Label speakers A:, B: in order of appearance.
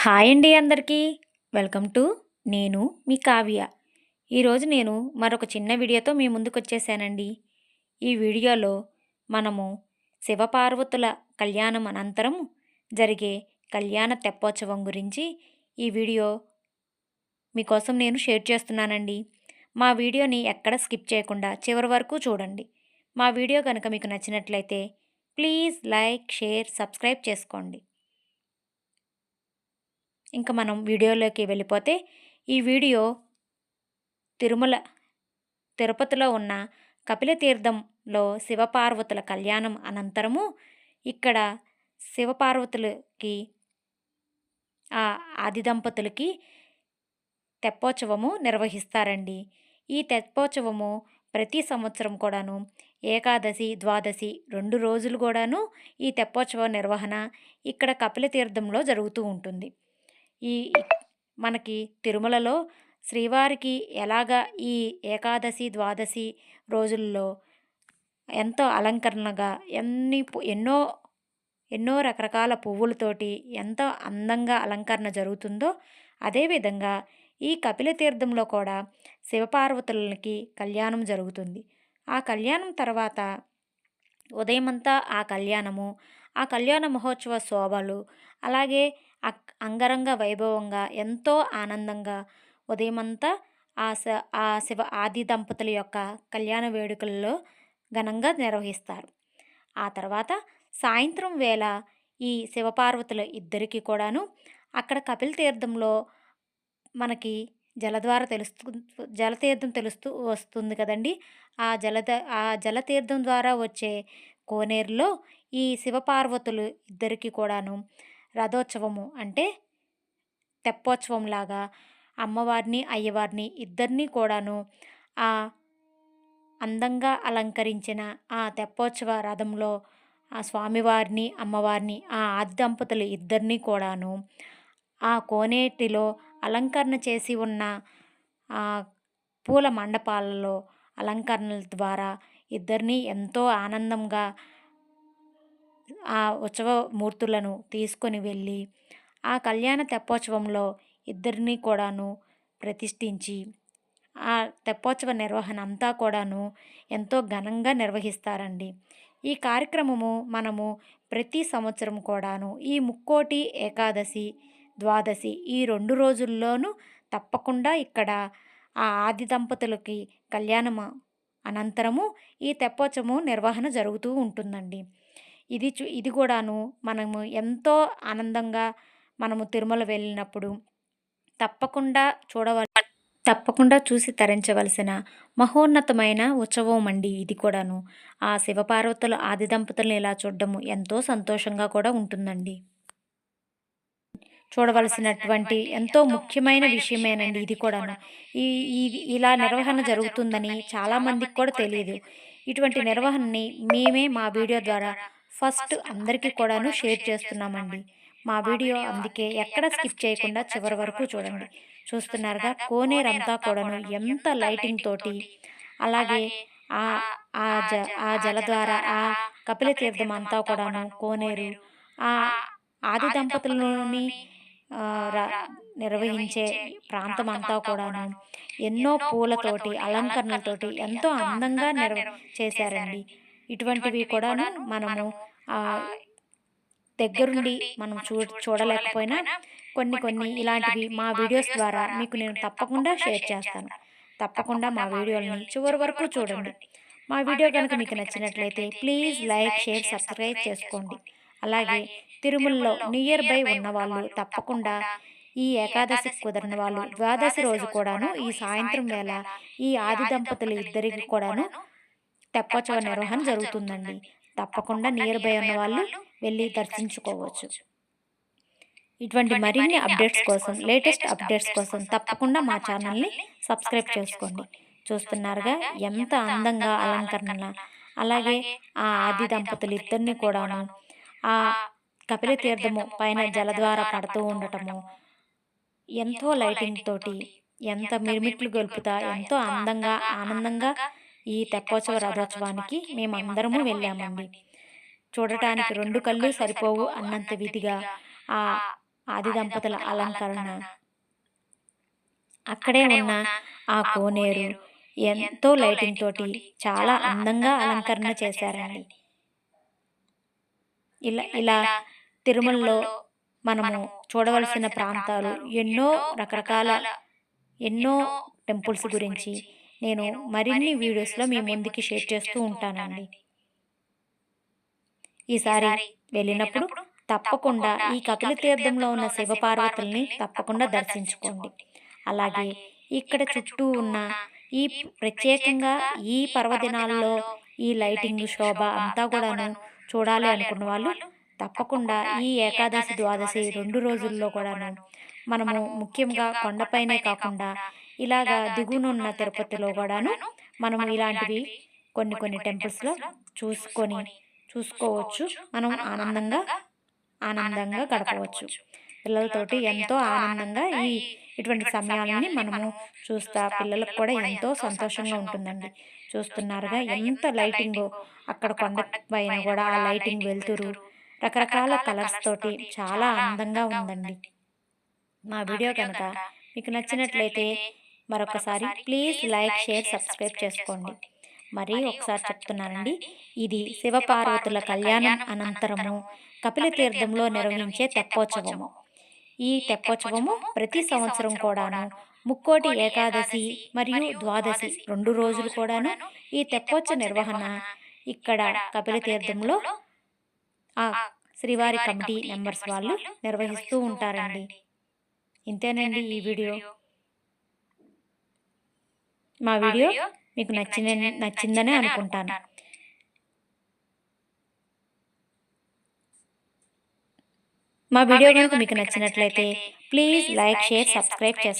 A: Hi అండి అందరికీ. Welcome to నేను మీ కావ్య. ఈరోజు నేను మరొక చిన్న వీడియోతో మీ ముందుకొచ్చేసానండి. ఈ వీడియోలో మనము శివపార్వతుల కళ్యాణం అనంతరం జరిగే కళ్యాణ తెప్పోత్సవం గురించి ఈ వీడియో మీకోసం నేను షేర్ చేస్తున్నానండి. మా వీడియోని ఎక్కడ స్కిప్ చేయకుండా చివరి వరకు చూడండి. మా వీడియో కనుక మీకు నచ్చినట్లయితే ప్లీజ్ లైక్, షేర్, సబ్స్క్రైబ్ చేసుకోండి. ఇంకా మనం వీడియోలోకి వెళ్ళిపోతే ఈ వీడియో తిరుపతిలో ఉన్న కపిలతీర్థంలో శివపార్వతుల కళ్యాణం అనంతరము ఇక్కడ శివపార్వతులకి ఆది దంపతులకి తెప్పోత్సవము నిర్వహిస్తారండి. ఈ తెప్పోత్సవము ప్రతి సంవత్సరం కూడాను ఏకాదశి, ద్వాదశి 2 రోజులు కూడాను ఈ తెప్పోత్సవ నిర్వహణ ఇక్కడ కపిలతీర్థంలో జరుగుతూ ఉంటుంది. ఈ మనకి తిరుమలలో శ్రీవారికి ఎలాగా ఈ ఏకాదశి, ద్వాదశి రోజుల్లో ఎంతో అలంకరణగా ఎన్నో రకరకాల పువ్వులతోటి ఎంతో అందంగా అలంకరణ జరుగుతుందో అదేవిధంగా ఈ కపిలతీర్థంలో కూడా శివపార్వతులకి కళ్యాణం జరుగుతుంది. ఆ కళ్యాణం తర్వాత ఉదయమంతా ఆ కళ్యాణ మహోత్సవ శోభలు అలాగే అంగరంగ వైభవంగా ఎంతో ఆనందంగా ఉదయమంతా ఆ శివ ఆది దంపతుల యొక్క కళ్యాణ వేడుకల్లో ఘనంగా నిర్వహిస్తారు. ఆ తర్వాత సాయంత్రం వేళ ఈ శివపార్వతుల ఇద్దరికీ కూడాను అక్కడ కపిలతీర్థంలో మనకి జలతీర్థం తెలుస్తూ వస్తుంది కదండి. ఆ జలతీర్థం ద్వారా వచ్చే కోనేరులో ఈ శివపార్వతులు ఇద్దరికీ కూడాను రథోత్సవము అంటే తెప్పోత్సవంలాగా అమ్మవారిని, అయ్యవారిని ఇద్దరినీ కూడాను ఆ అందంగా అలంకరించిన ఆ తెప్పోత్సవ రథంలో ఆ స్వామివారిని, అమ్మవారిని, ఆ ఆది దంపతులు ఇద్దరినీ కూడాను ఆ కోనేటిలో అలంకరణ చేసి ఉన్న ఆ పూల మండపాలలో అలంకరణల ద్వారా ఇద్దరినీ ఎంతో ఆనందంగా ఆ ఉత్సవ మూర్తులను తీసుకొని వెళ్ళి ఆ కళ్యాణ తెప్పోత్సవంలో ఇద్దరినీ కూడాను ప్రతిష్ఠించి ఆ తెప్పోత్సవ నిర్వహణ అంతా కూడాను ఎంతో ఘనంగా నిర్వహిస్తారండి. ఈ కార్యక్రమము మనము ప్రతి సంవత్సరం కూడాను ఈ ముక్కోటి ఏకాదశి, ద్వాదశి ఈ 2 రోజుల్లోనూ తప్పకుండా ఇక్కడ ఆ ఆది దంపతులకి కళ్యాణం అనంతరము ఈ తెప్పోత్సవం నిర్వహణ జరుగుతూ ఉంటుందండి. ఇది కూడాను మనము ఎంతో ఆనందంగా మనము తిరుమల వెళ్ళినప్పుడు తప్పకుండా చూసి తరించవలసిన మహోన్నతమైన ఉత్సవం అండి ఇది కూడాను. ఆ శివపార్వతుల ఆది దంపతులను ఇలా చూడడము ఎంతో సంతోషంగా కూడా ఉంటుందండి. చూడవలసినటువంటి ఎంతో ముఖ్యమైన విషయమేనండి ఇది కూడాను. ఈ ఇలా నిర్వహణ జరుగుతుందని చాలామందికి కూడా తెలియదు. ఇటువంటి నిర్వహణని మేమే మా వీడియో ద్వారా ఫస్ట్ అందరికీ కూడాను షేర్ చేస్తున్నామండి. మా వీడియో అందుకే ఎక్కడ స్కిప్ చేయకుండా చివరి వరకు చూడండి. చూస్తున్నారుగా కోనేరంతా కూడాను ఎంత లైటింగ్ తోటి అలాగే ఆ జల ద్వారా ఆ కపిలతీర్థం అంతా కూడాను కోనేరు ఆ ఆది దంపతులని నిర్వహించే ప్రాంతం అంతా కూడాను ఎన్నో పూలతోటి అలంకరణలతోటి ఎంతో అందంగా చేశారండి. ఇటువంటివి కూడాను మనము దగ్గరుండి మనం చూడలేకపోయినా కొన్ని ఇలాంటివి మా వీడియోస్ ద్వారా మీకు నేను తప్పకుండా షేర్ చేస్తాను. తప్పకుండా మా వీడియోని చివరి వరకు చూడండి. మా వీడియో కనుక మీకు నచ్చినట్లయితే ప్లీజ్ లైక్, షేర్, సబ్స్క్రైబ్ చేసుకోండి. అలాగే తిరుమలలో నియర్ బై ఉన్నవాళ్ళు తప్పకుండా ఈ ఏకాదశికి కుదరని వాళ్ళు ద్వాదశి రోజు కూడాను ఈ సాయంత్రం వేళ ఈ ఆది దంపతులు ఇద్దరికి కూడాను తెప్పోత్సవ నిర్వహణ జరుగుతుందండి. తప్పకుండా నియర్ బై ఉన్న వాళ్ళు వెళ్ళి దర్శించుకోవచ్చు. ఇటువంటి మరిన్ని అప్డేట్స్ కోసం, లేటెస్ట్ అప్డేట్స్ కోసం తప్పకుండా మా ఛానల్ని సబ్స్క్రైబ్ చేసుకోండి. చూస్తున్నారుగా ఎంత అందంగా అలంకరణ అలాగే ఆ ఆది దంపతులు ఇద్దరిని కూడాను ఆ కపిలతీర్థము పైన జలద్వార పడుతూ ఉండటము ఎంతో లైటింగ్ తోటి ఎంత మిరుమిట్లు గొల్పుతా ఎంతో అందంగా ఆనందంగా ఈ తెప్పోత్సవ రథోత్సవానికి మేమందరము వెళ్ళామండి. చూడటానికి 2 కళ్ళు సరిపోవు అన్నంత విధిగా ఆ ఆది దంపతుల అలంకరణ, అక్కడే ఉన్న ఆ కోనేరు ఎంతో లైటింగ్ తోటి చాలా అందంగా అలంకరణ చేశారండి. ఇలా ఇలా తిరుమలలో మనము చూడవలసిన ప్రాంతాలు ఎన్నో రకరకాల ఎన్నో టెంపుల్స్ గురించి నేను మరిన్ని వీడియోస్లో మీ ముందుకి షేర్ చేస్తూ ఉంటానండి. ఈసారి వెళ్ళినప్పుడు తప్పకుండా ఈ కపిల తీర్థంలో ఉన్న శివపార్వతుల్ని తప్పకుండా దర్శించుకోండి. అలాగే ఇక్కడ చుట్టూ ఉన్న ఈ ప్రత్యేకంగా ఈ పర్వదినాల్లో ఈ లైటింగ్ శోభ అంతా కూడాను చూడాలి అనుకున్న వాళ్ళు తప్పకుండా ఈ ఏకాదశి ద్వాదశి 2 రోజుల్లో కూడాను మనము ముఖ్యంగా కొండపైనే కాకుండా ఇలాగా దిగునున్న తిరుపతిలో కూడాను మనము ఇలాంటివి కొన్ని కొన్ని టెంపుల్స్లో చూసుకోవచ్చు. మనం ఆనందంగా గడపవచ్చు. పిల్లలతోటి ఎంతో ఆనందంగా ఇటువంటి సమయాలని మనము చూస్తా పిల్లలకు కూడా ఎంతో సంతోషంగా ఉంటుందండి. చూస్తున్నారుగా ఎంత లైటింగో, అక్కడ కొండ పైన కూడా ఆ లైటింగ్ వెలుతురు రకరకాల కలర్స్ తోటి చాలా అందంగా ఉందండి. మా వీడియో కనుక మీకు నచ్చినట్లయితే మరొకసారి ప్లీజ్ లైక్, షేర్, సబ్స్క్రైబ్ చేసుకోండి. మరీ ఒకసారి చెప్తున్నానండి, ఇది శివపార్వతుల కళ్యాణం అనంతరము కపిల తీర్థంలో నిర్వహించే తెప్పోత్సవము. ఈ తెప్పోత్సవము ప్రతి సంవత్సరం కూడాను ముక్కోటి ఏకాదశి మరియు ద్వాదశి 2 రోజులు కూడాను ఈ తెప్పోత్సవ నిర్వహణ ఇక్కడ కపిల తీర్థంలో ఆ శ్రీవారి కమిటీ మెంబర్స్ వాళ్ళు నిర్వహిస్తూ ఉంటారండి. ఇంతేనండి ఈ వీడియో. మా వీడియో మీకు నచ్చిందనే అనుకుంటాను. మా వీడియో కనుక మీకు నచ్చినట్లయితే ప్లీజ్ లైక్, షేర్, సబ్స్క్రైబ్ చేసుకోండి.